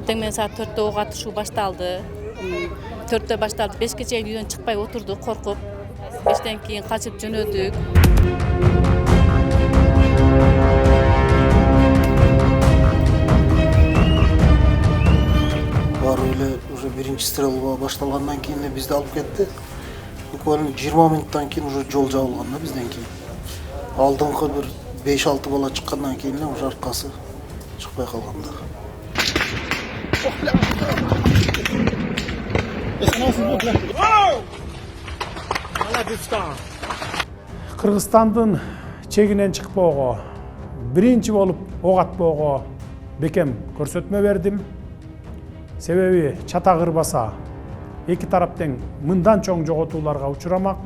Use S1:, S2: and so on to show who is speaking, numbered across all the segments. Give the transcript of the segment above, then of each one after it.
S1: Эртең менен саат 4-тө ок атышуу башталды. 4-тө башталды. 5ке чейин үйдөн чыкпай отурдук коркуп. 5тен кийин качып жөнөдүк.
S2: Барып эле уже биринчи стрелба башталгандан кийин бизди алып кетти. Буквально 20 минуттан кийин уже жол жабылган да бизден кийин. Алдыңкы бир 5-6 бала чыккандан кийин уже аркасы чыкпай калган да.
S3: Кыргызстандын чегинен чыкпоого, биринчи болуп ок атпоого бекем көрсөтмө бердим. Себеби чата кырбаса эки тарап тең мындан чоң жоготууларга учурамак.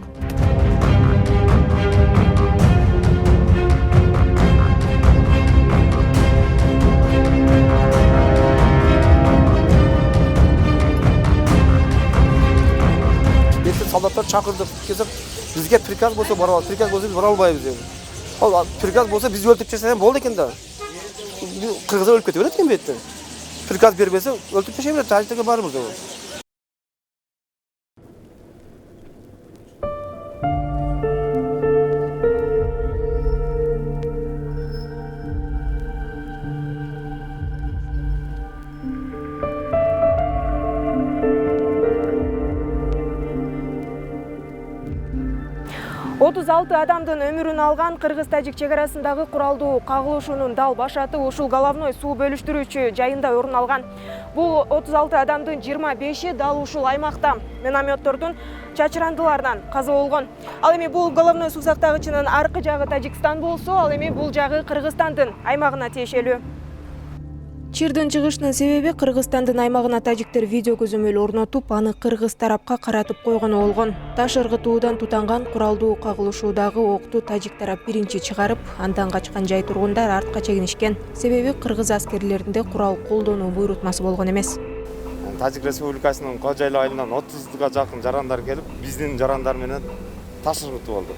S4: Солдаттар чакырдык. Кезек бизге приказ болсо барабыз, приказ болсо биз бара албайбыз эми. Ал приказ болсо биз өлтүрүп чейсем болду экен да. Кыргыздар өлүп кете берет экен бетте. Приказ бербесе өлтүрүп чейсе берет, ажитке барыбыз да.
S5: Отуз алты адамдын өмүрүн алган кыргыз-тажик чек арасындагы куралдуу кагылышуунун дал башаты ушул головной суу бөлүштүрүүчү жайында орун алган. Бул 36 адамдын 25-и дал ушул аймакта минометтордун чачырандыларынан каза болгон. Ал эми бул головной суу сактагычынын аркы жагы Тажикстан болсо, ал эми бул жагы Кыргызстандын аймагына тиешелүү. Чирдин чыгышынын себеби Кыргызстандын аймагына тажиктер видео көзөмөл орнотуп, аны кыргыз тарапка каратып койгону болгон. Таш ыргытуудан тутанган куралдуу кагылышуудагы окту тажик тарап биринчи чыгарып, андан качкан жай тургундар артка чегинишкен. Себеби кыргыз аскерлеринде курал колдонуу буйрутмасы болгон эмес.
S6: Тажик Республикасынын Кожойлу айылынан 30га жакын жарандар келип, биздин жарандар менен таш ыргытуу болду.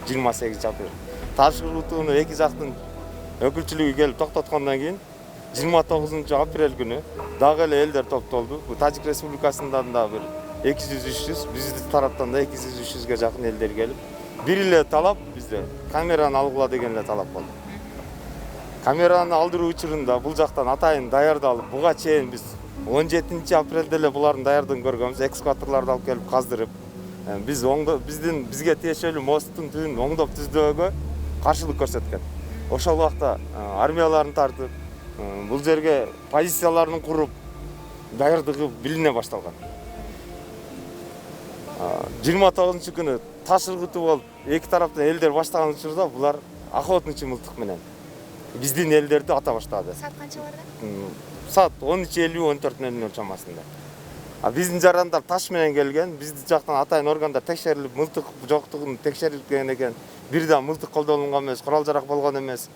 S6: 28 апрель. Таш ыргытууну эки жактын өкүлчүлүгү келип токтоткондон кийин 29 апрель күнү дагы эле элдер топтолду. Бул Тажик Республикасынан да бир 200-300, биздин тараптан да 200-300ге жакын элдер келип, бир эле талап бизде камераны алгыла деген эле талап болду. Камераны алдыруу учурунда бул жактан атайын даярдалып, буга чейин биз 17 апрелде эле булардын даярдыгын көргөнбүз, экскаваторлорду алып келип каздырып, биз бизге тиешелүү посттун түбүн оңдоп түздөөгө каршылык көрсөткөн. Ошол убакта армияларын тартып, бул жерге позицияларын куруп, даярдыгы билине башталган. 29 күнү таш ыргытуу болуп, эки тараптан элдер баштаган учурда булар охотничий мылтык менен биздин элдерди ата баштады.
S5: Саат канчаларда?
S6: Саат 13:50-14:00 чамасында. Биздин жарандар таш менен келген, биздин жактан атайын органдар текшерилип, мылтык жоктугун текшерилген экен. Бир да мылтык колдонулган эмес, курал жарак болгон эмес.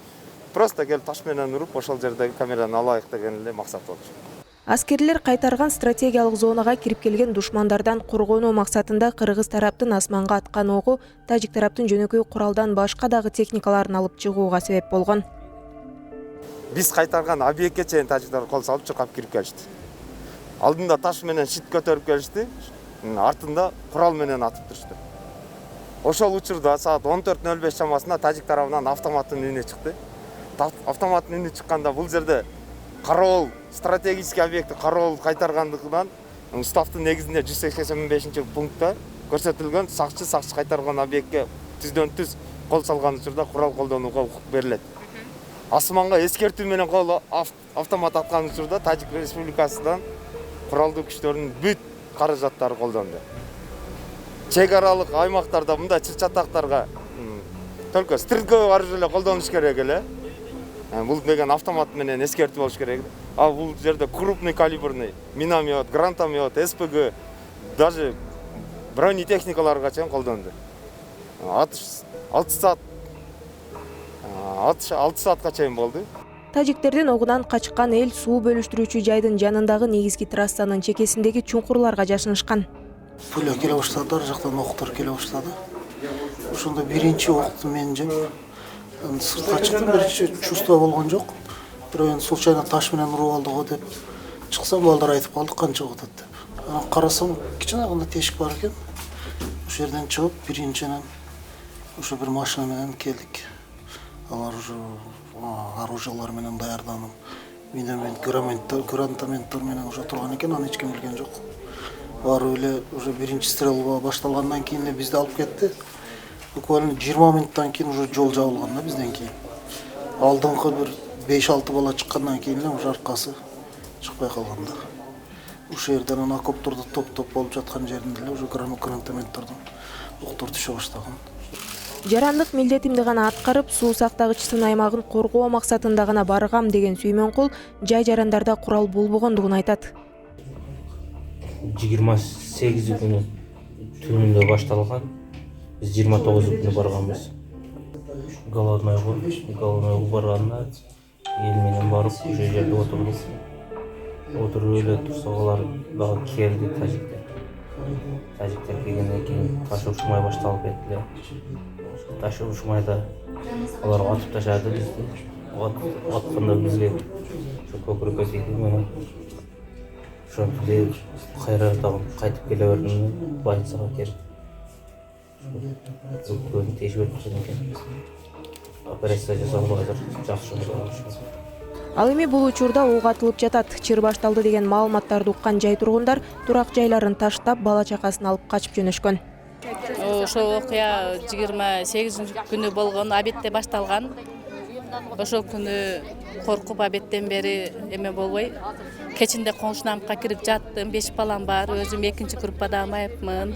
S6: Просто келип таш менен уруп, ошол жердеги камераны алайык деген эле максат болчу.
S5: Аскерлер кайтарган стратегиялык зонага кирип келген душмандардан коргонуу максатында кыргыз тараптын асманга аткан огу тажик тараптын жөнөкөй куралдан башка дагы техникаларын алып чыгууга себеп болгон.
S6: Биз кайтарган объектке чейин тажиктар кол салып чуркап кирип келишти. Алдында таш менен шит көтөрүп келишти, артында курал менен атып турушты. Ошол учурда саат 14:05 чамасында тажик тарабынан автоматтын үнү чыкты. Автоматтын үнү чыкканда бул жерде кароол, стратегический объекти кароол кайтаргандыгынан уставтын негизинде 185-пунктта көрсөтүлгөн сакчы кайтарган объектке түздөн түз кол салган учурда курал колдонууга укук берилет. Асманга эскертүү менен кол автомат аткан учурда Тажик Республикасынан куралдуу күчтөрдүн бүт каражаттары колдонду. Чек аралык аймактарда мындай чыр-чатактарга только стрелковый оружие эле колдонуш керек эле. Бул деген автомат менен эскертүү болуш керек. А бул жерде крупный калибрный миномет, гранатомет, СПГ, даже бронетехникаларга чейин колдонду. 6 саатка чейин болду.
S5: Тажиктердин огунан качкан эл суу бөлүштүрүүчү жайдын жанындагы негизги трассанын чекесиндеги чуңкурларга жашынышкан.
S2: Пуля келе баштады, ар жактан октор келе баштады. Ошондо биринчи окту мен жеп сыртка чыктым, биринчи чувство болгон жок. Бирок случайно таш менен уруп алды го деп Чыксам балдар айтып калдык канча атат деп. Анан карасам кичине гана тешик бар экен. Ошол жерден чыгып биринчиден ошо бир машина менен келдик. Алар уже оружиялар менен даярданып, миномет, гранатометтер менен уже турган экен, аны эч ким билген жок. Барып эле уже биринчи стрельба башталгандан кийин эле бизди алып кетти. Буквально 20 минуттан кийин уже жол жабылган да бизден кийин. Алдыңкы бир 5-6 бала чыккандан кийин эле уже аркасы чыкпай калган да. Ошол жерден ана окоптордо топ болуп жаткан жеринде эле уже гранатометтерден октор түшө баштаган.
S5: Жарандык милдетимди гана аткарып, суу сактагыч сын аймагын коргоо максатында гана баргам деген Сүймөнкул жай жарандарда курал болбогондугун айтат.
S7: 28 күнү түнүндө башталган. Биз 29 күнү барганбыз. Головнойго барганда эл менен барып, ошол жерде отурдук. Отуруп эле турсак алар дагы келди тажиктер. Тажиктер келгенден кийин таш урушмай башталып кетти. Таш урушмайда алар атып ташады бизди. Атканда бизге ошо көкүрөккө тийди. Мен ошентип кайра кайтып келе бердим, больницага келип. Көзүм тешип кеткен экен. Операция жасалып азыр жакшы болуп.
S5: Ал эми бул учурда ок атылып жатат. Чыр башталды деген маалыматтарды уккан жай тургундар турак жайларын таштап, бала чакасын алып качып жөнөшкөн.
S1: Ошол окуя 28 күнү болгон, абетте башталган. Ошол күнү коркуп абеттен бери эме болбой, кечинде коңшунамка кирип жаттым, 5 балам бар, өзүм 2-чи группада амайыпмын.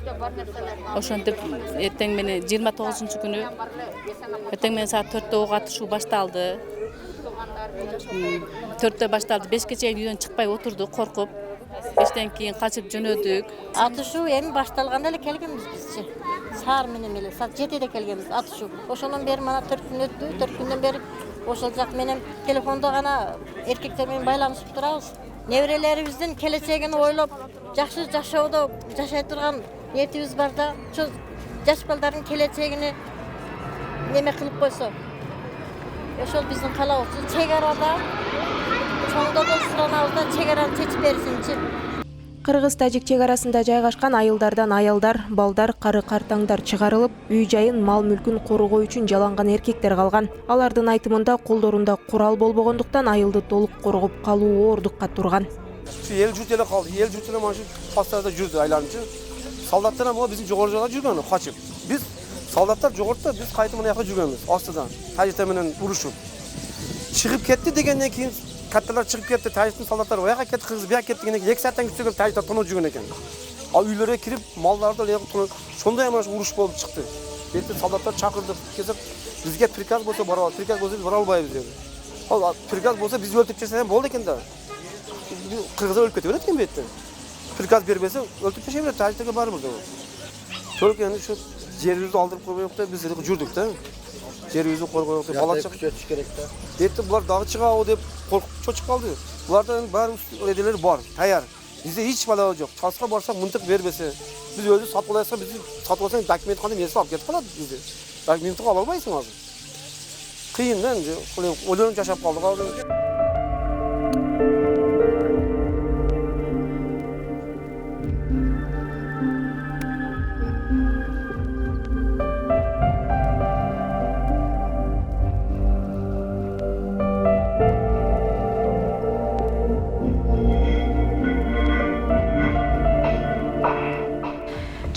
S1: Ошентип эртең менен 29 күнү эртең менен саат 4-тө ок атышуу башталды. 4-тө башталды, 5ке чейин үйдөн чыкпай отурдук коркуп. 5тен кийин качып жөнөдүк.
S8: Атышуу эми башталганда эле келгенбиз бизчи. Саар менен эле саат 7-де келгенбиз атышуу. Ошондон бери мана 4 күн өттү. 4 күндөн бери ошол жак менен телефондо гана эркектер менен байланышып турабыз. Неберелерибиздин келечегин ойлоп, жакшы жашоодо жашай турган ниетибиз бар да, ошо жаш балдардын келечегини неме кылып койсо. Ошол биздин каалабыз. Чек арада чоңдодон суранабыз да, чек араны чечип берсинчи.
S5: Кыргыз-тажик чек арасында жайгашкан айылдардан аялдар, балдар, кары картаңдар чыгарылып, үй-жайын, мал-мүлкүн коргоо үчүн жаланган эркектер калган. Алардын айтымында колдорунда курал болбогондуктан айылды толук коргоп калуу оордукка турган.
S4: Эл журт эле калды. Эл журт эле машы пассажда жүрдү айланчы. Солдаттар могу биздин жогору жүргөн, качып. Биз солдаттар жогоруда, биз кайтып мына жака жүргөнбүз, астыдан. Тажиктер менен урушуп. Чыгып кетти дегенден кийин катталар чыгып кетти, тажиктин солдаттары ояка кетти, кыргыз бияка кетти дегенден кийин 2 сааттан күтүп тажиктер тоноп жүргөн экен. Ал үйлөргө кирип, малдарды эле тоноп, сондай эмес уруш болуп чыкты. Бетте солдаттар чакырдык, кезип бизге приказ болсо бара алабыз, приказ болсо биз бара албайбыз деди. Ал приказ болсо биз өлтүрүп жесем болду экен да. Кыргыздар өлүп кете берет экен бетте. Приказ бербесе өлтүрүп жеше берет, тажиктерге барыбыр деп. Только эми ушу жерибизди алдырып койбоюк да, биз жүрдүк да. Жерибизди коргоюк деп бала чак күчөтүш керек да. Бетте булар дагы чыгабы деп коркуп чочуп калды. Булардан баары эделер бар, даяр. Бизде эч бала жок. Чалска барсак мынтык бербесе, биз өзү сатып алайсак, биз сатып алсаң документ кандай нерсе алып кетип калат бизде. Документти ала албайсың азыр. Кыйын да, ойлонуп жашап калдык азыр.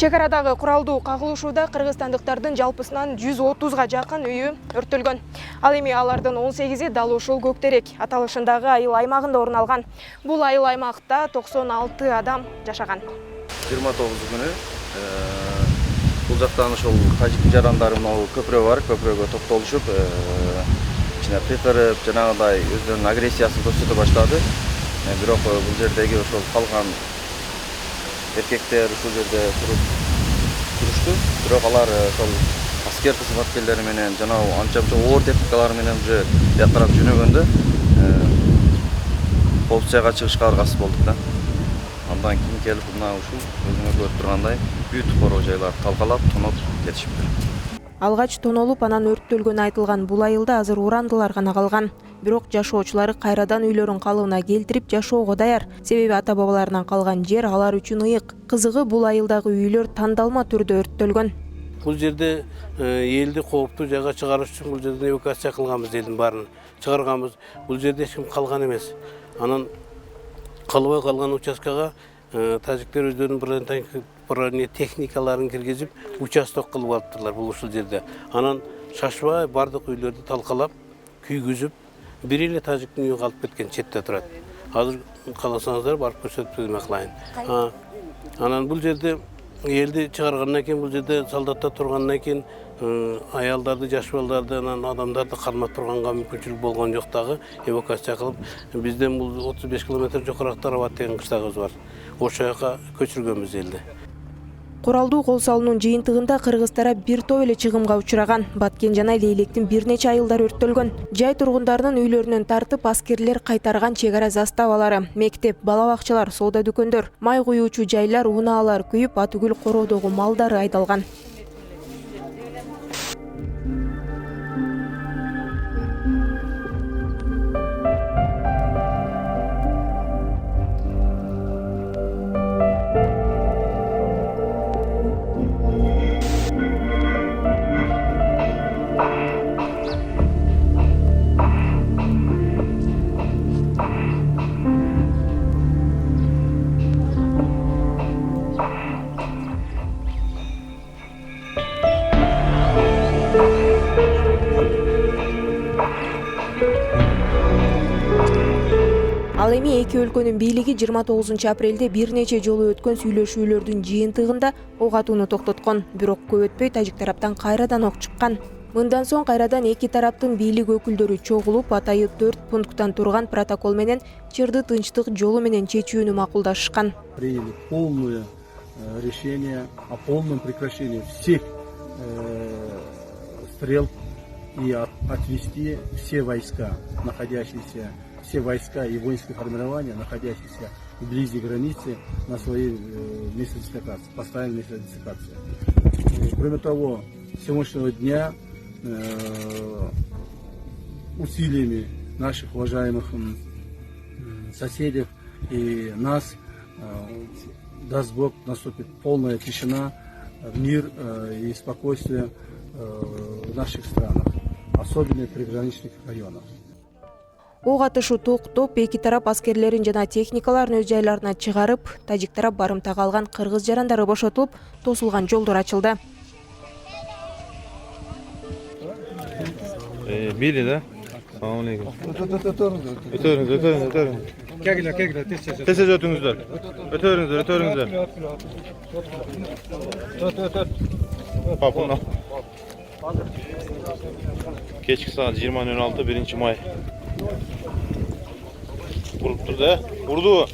S5: Чек арадагы куралдуу кагылышууда кыргызстандыктардын жалпысынан 130га жакын үйү өртөлгөн. Ал эми алардын 18-и дал ушул Көктерек аталышындагы айыл аймагында орун алган. Бул айыл аймакта 96 адам жашаган.
S9: 29 күнү бул жактан ошол тажик жарандары мына көпүрө бар, көпүрөгө топтолушуп, ичине кыйкырып, жанагындай өздөрүнүн агрессиясын көрсөтө баштады. Бирок бул жердеги ошол калган эркектер ушул жерде турушту. Бирок алар ошол аскер кызматкерлери менен жана анча-мынча оор техникалар менен уже бияктарап жөнөгөндө полицияга чыгышка аргасыз болдук да. Андан кийин келип мына ушул өзүңөр көрүп тургандай бүт короо жайларды талкалап, тоноп кетишиптир.
S5: Алгач тонолуп анан өрттөлгөнү айтылган бул айылда азыр урандылар гана калган. Бирок жашоочулары кайрадан үйлөрүн калыбына келтирип жашоого даяр. Себеби ата-бабаларынан калган жер алар үчүн ыйык. Кызыгы бул айылдагы үйлөр тандалма түрдө өрттөлгөн.
S10: Бул жерде элди кооптуу жайга чыгарыш үчүн бул жерден эвакуация кылганбыз, элдин баарын чыгарганбыз. Бул жерде эч ким калган эмес. Анан калбай калган участкага тажиктер өздөрүнүн bir техникаларын киргизип, участок кылып алыптырлар бул ушул жерде. Анан шашпай бардык үйлөрдү талкалап, күйгүзүп, бир эле тажиктин үйү калып кеткен, четте турат. Азыр кааласаңыздар барып көрсөтүп эме кылайын. Анан бул жерде элди чыгаргандан кийин, бул жерде солдатта тургандан кийин аялдарды, жаш балдарды, анан адамдарды кармап турганга мүмкүнчүлүк болгон жок дагы, эвакуация кылып, бизден бул 35 километр жокоракта Рават деген кыштагыбыз бар. Ошол жака көчүргөнбүз элди.
S5: Куралдуу кол салуунун жыйынтыгында кыргыз тарап бир топ эле чыгымга учураган. Баткен жана Лейлектин бир нече айылдары өрттөлгөн. Жай тургундарынын үйлөрүнөн тартып аскерлер кайтарган чек ара заставалары, мектеп, бала бакчалар, соода дүкөндөр, май куюучу жайлар, унаалар күйүп, атүгүл короодогу малдары айдалган. Ал эми эки өлкөнүн бийлиги 29 апрелде бир нече жолу өткөн сүйлөшүүлөрдүн жыйынтыгында ок атууну токтоткон. Бирок көп өтпөй тажик тараптан кайрадан ок чыккан. Мындан соң кайрадан эки тараптын бийлик өкүлдөрү чогулуп, атайы 4 пункттан турган протокол менен чырды тынчтык жолу менен чечүүнү макулдашышкан.
S11: Приняли полное решение о полном прекращении всех стрел и отвести все войска, все войска и воинские формирования, находящиеся вблизи границы, на свои места дислокации, поставили место дислокации. Кроме того, с сегодняшнего дня усилиями наших уважаемых соседей и нас, даст Бог, наступит полная тишина, мир и спокойствие в наших странах, особенно в приграничных районах.
S5: Ок атышу токтоп, эки тарап аскерлерин жана техникаларын өз жайларына чыгарып, тажик тарап барымтага алган кыргыз жарандары бошотулуп, тосулган жолдор ачылды.
S12: Били, да? Салам алейкум. Өтөрүңүздөр. Кегиле, тез өтүңүздөр. Өтөрүңүздөр. Папуна. Кечки саат 20:06, 1 май. Уруптур да? Урду.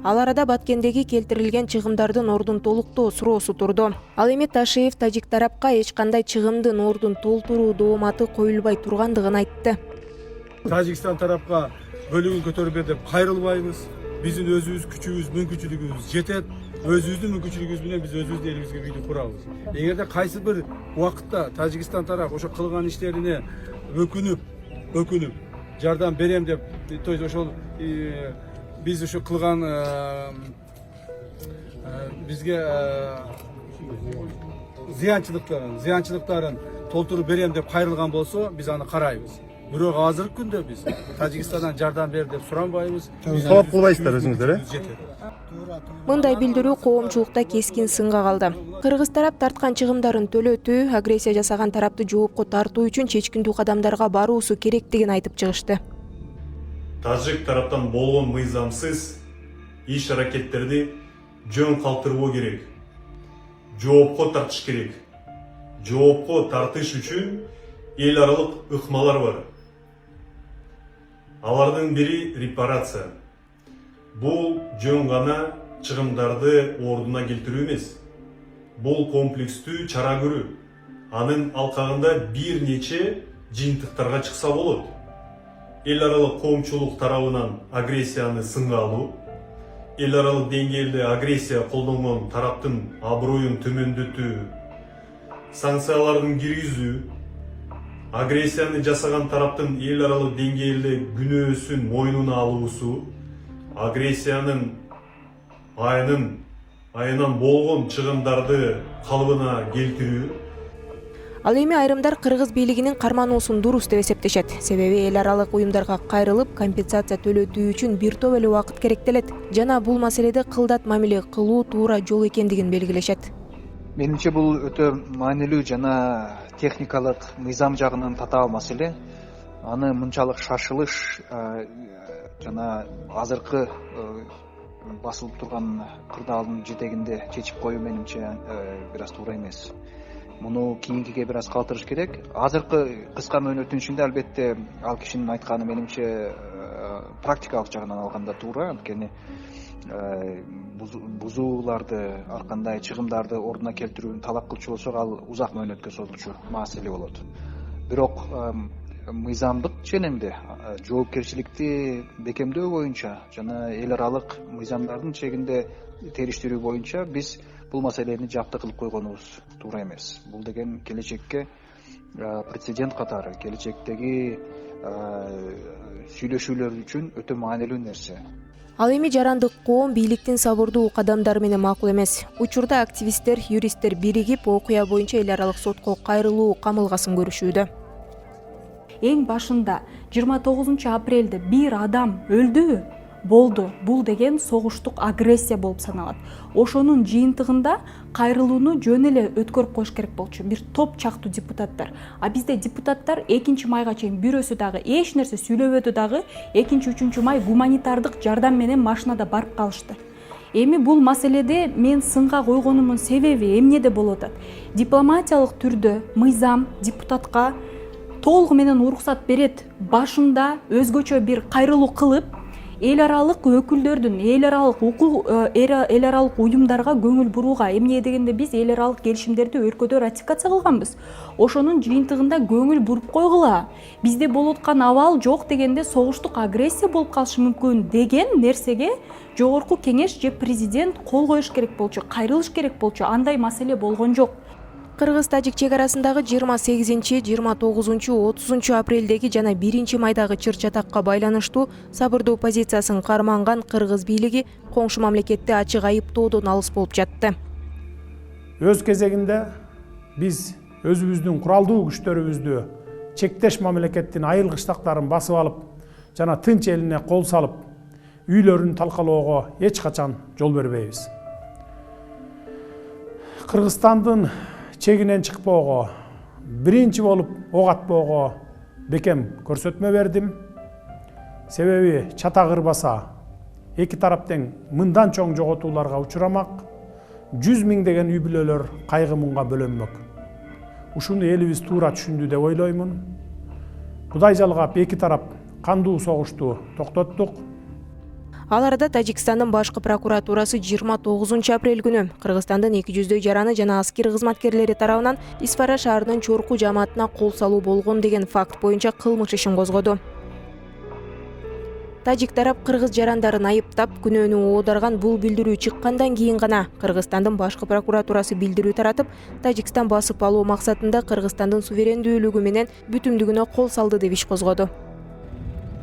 S5: Ал арада Баткендеги келтирилген чыгымдардын ордун толуктоо суроосу турду. Ал эми Ташиев тажик тарапка эч кандай чыгымдын ордун толтуруу дооматы коюлбай тургандыгын айтты.
S11: Тажикстан тарапка бөлүгүн көтөрүп бер деп кайрылбайбыз. Биздин өзүбүз күчүбүз, мүмкүнчүлүгүбүз жетет. Өзүбүздүн мүмкүнчүлүгүбүз менен биз өзүбүздүн элибизге үйдү курабыз. Эгерде кайсы бир убакытта Тажикстан тарап ошо кылган иштерине өкүнүп жардам берем деп, то есть ошол биз ошо кылган бизге зыянчылыктарын толтуруп берем деп кайрылган болсо, биз аны карайбыз. Бирок азыркы күндө биз Тажикстандан жардам бер деп суранбайбыз.
S12: Талап кылбайсыздар өзүңүздөр,
S5: Мындай билдирүү коомчулукта кескин сынга калды. Кыргыз тарап тарткан чыгымдарын төлөтүү, агрессия жасаган тарапты жоопко тартуу үчүн чечкиндүү кадамдарга баруусу керектигин айтып чыгышты.
S13: Тажик тараптан болгон мыйзамсыз иш аракеттерди жөн калтырбоо керек. Жоопко тартыш керек. Жоопко тартыш үчүн эл аралык ыкмалар бар. Алардын бири репарация. Бул жөн гана чыгымдарды ордуна келтирүү эмес. Бул комплекстүү чара көрүү. Анын алкагында бир нече жыйынтыктарга чыкса болот. Эл аралык коомчулук тарабынан агрессияны сынга алуу, эл аралык деңгээлде агрессия колдонгон тараптын аброюн төмөндөтүү, санкциялардын киргизүү, агрессияны жасаган тараптын эл аралык деңгээлде күнөөсүн мойнуна алуусу, агрессиянын айынан болгон чыгымдарды калыбына келтирүү.
S5: Ал эми айрымдар кыргыз бийлигинин кармануусун дурус деп эсептешет. Себеби эл аралык уюмдарга кайрылып, компенсация төлөтүү үчүн бир топ эле убакыт керектелет жана бул маселеде кылдат мамиле кылуу туура жол экендигин белгилешет.
S14: Менимче бул өтө маанилүү жана техникалык мыйзам жагынан татаал маселе. Аны мынчалык шашылыш жана азыркы басылып турган кырдаалдын жетегинде чечип коюу менимче бир аз туура эмес. Муну кийинкиге бир аз калтырыш керек. Азыркы кыска мөөнөттүн ичинде албетте ал кишинин айтканы менимче практикалык жагынан алганда туура, анткени бузууларды, ар кандай чыгымдарды ордуна келтирүүнү талап кылчу болсок, ал узак мөөнөткө созулчу маселе болот. Бирок мыйзамдык ченемде жоопкерчиликти бекемдөө боюнча жана эл аралык мыйзамдардын чегинде териштирүү боюнча биз бул маселени жапты кылып койгонубуз туура эмес. Бул деген келечекке прецедент катары, келечектеги сүйлөшүүлөр үчүн өтө маанилүү нерсе.
S5: Ал эми жарандык коом бийликтин сабырдуу кадамдары менен макул эмес. Учурда активисттер, юристтер биригип окуя боюнча эл аралык сотко кайрылуу камылгасын көрүшүүдө.
S15: Эң башында 29 апрелде бир адам өлдү болду. Бул деген согуштук агрессия болуп саналат. Ошонун жыйынтыгында кайрылууну жөн эле өткөрүп коюш керек болчу. Бир топ чактуу депутаттар. А бизде депутаттар 2 майга чейин бирөөсү дагы эч нерсе сүйлөбөдү дагы 2-3 май гуманитардык жардам менен машинада барып калышты. Эми бул маселеде мен сынга койгонумдун себеби эмнеде болуп атат? Дипломатиялык түрдө мыйзам депутатка толугу менен уруксат берет. Башында өзгөчө бир кайрылуу кылып, эл аралык өкүлдөрдүн, эл аралык уюмдарга көңүл бурууга, эмне дегенде биз эл аралык келишимдерди өлкөдө ратификация кылганбыз. Ошонун жыйынтыгында көңүл буруп койгула. Бизде болуп аткан абал жок дегенде согуштук агрессия болуп калышы мүмкүн деген нерсеге жогорку кеңеш же президент кол коюш керек болчу, кайрылыш керек болчу. Андай маселе болгон жок.
S5: Кыргыз-тажик чек арасындагы 28, 29, 30 апрелдеги жана 1 майдагы чыр-чатакка байланыштуу сабырдуу позициясын карманган кыргыз бийлиги коңшу мамлекетти ачык айыптоодон алыс болуп жатты.
S3: Өз кезегинде биз өзүбүздүн куралдуу күчтөрүбүздү чектеш мамлекеттин айыл-кыштактарын басып алып жана тынч элине кол салып, үйлөрүн талкалоого эч качан жол бербейбиз. Кыргызстандын чегинен чыкпоого, биринчи болуп ок атпоого бекем көрсөтмө бердим. Себеби чатак ырбаса эки тарап тең мындан чоң жоготууларга учурамак, 100 миңдеген үй бүлөлөр кайгы муңга бөлөнмөк. Ушуну элибиз туура түшүндү деп ойлоймун. Кудай жалгап эки тарап кандуу согушту токтоттук.
S5: Ал арада Тажикстандын башкы прокуратурасы 29 апрель күнү Кыргызстандын 200 жараны жана аскер кызматкерлери тарабынан Исфара шаарынын чорку жамаатына кол салуу болгон деген факт боюнча кылмыш ишин козгоду. Тажик тарап кыргыз жарандарын айыптап, күнөөнү оодарган бул билдирүү чыккандан кийин гана Кыргызстандын башкы прокуратурасы билдирүү таратып, Тажикстан басып алуу максатында Кыргызстандын суверендүүлүгү менен бүтүндүгүнө кол салды деп иш козгоду.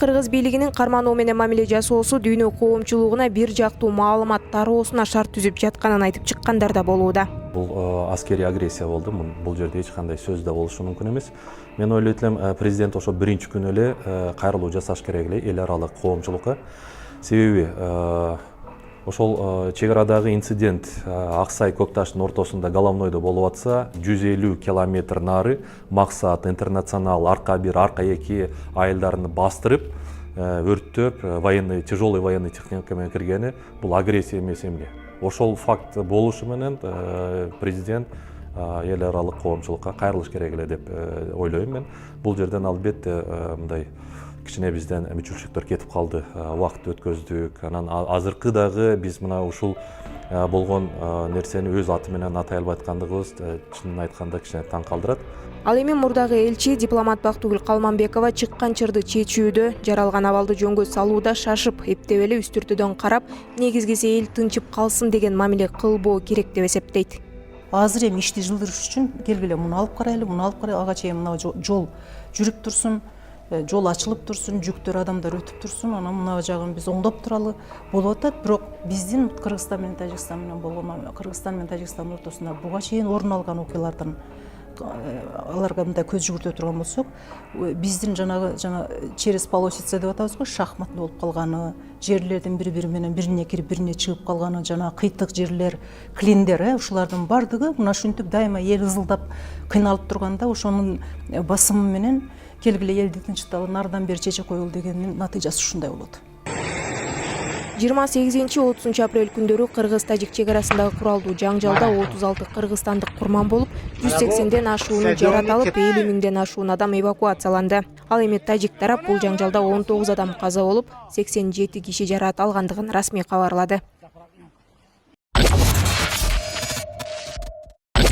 S5: Кыргыз бийлигинин кармануу менен мамиле жасоосу дүйнө коомчулугуна бир жактуу маалымат тароосуна шарт түзүп жатканын айтып чыккандар да болууда.
S16: Бул аскерий агрессия болду. Бул жерде эч кандай сөз да болушу мүмкүн эмес. Мен ойлойт элем, президент ошо биринчи күнү эле кайрылуу жасаш керек эле эл аралык коомчулукка. Себеби ошол чек арадагы инцидент Аксай Көкташтын ортосунда головнойдо болуп атса, 150 километр нары максат интернационал арка бир, арка эки айылдарын бастырып, өрттөп, военный, тяжелый военный техника менен киргени бул агрессия эмес эмне. Ошол факт болушу менен президент эл аралык коомчулукка кайрылыш керек эле деп ойлойм мен. Бул жерден албетте мындай кичине бизден мүчүлчүлүктөр кетип калды, убакыт өткөздүк. Анан азыркы дагы биз мына ушул болгон нерсени өз аты менен атай албай аткандыгыбыз чынын айтканда кичине таң калтырат.
S5: Ал эми мурдагы элчи дипломат Бактыгүл Калманбекова чыккан чырды чечүүдө, жаралган абалды жөнгө салууда шашып, эптеп эле үстүртүдөн карап, негизгиси эл тынчып калсын деген мамиле кылбоо керек деп эсептейт.
S17: Азыр эми ишти жылдырыш үчүн келгиле муну алып карайлы, ага чейин мына жол жүрүп турсун, жол ачылып турсун, жүктөр адамдар өтүп турсун, анан мына жагын биз оңдоп туралы болуп атат. Бирок биздин Кыргызстан менен Тажикстан менен болгон Кыргызстан менен Тажикстан ортосунда буга чейин орун алган окуялардан аларга мындай көз жүгүртө турган болсок, биздин жана через полосица деп атабыз го, шахмат болуп калганы, жерлердин бири менен бирине кирип бирине чыгып калганы, жана кыйтык жерлер, клиндер, ушулардын бардыгы мына ушинтип дайыма эл ызылдап кыйналып турганда ошонун басымы менен келгиле элди тынчталы, нардан бери чече коелу дегендин натыйжасы ушундай болот.
S5: 28-30 апрель күндөрү Кыргыз-Тажик чегарасындагы куралдуу жаңжалда 36 кыргызстандык курман болуп, 180ден ашуунун жарат алып, 50 миңден ашуун адам эвакуацияланды. Ал эми тажик тарап бул жаңжалда 19 адам каза болуп, 87 киши жарат алгандыгын расмий кабарлады.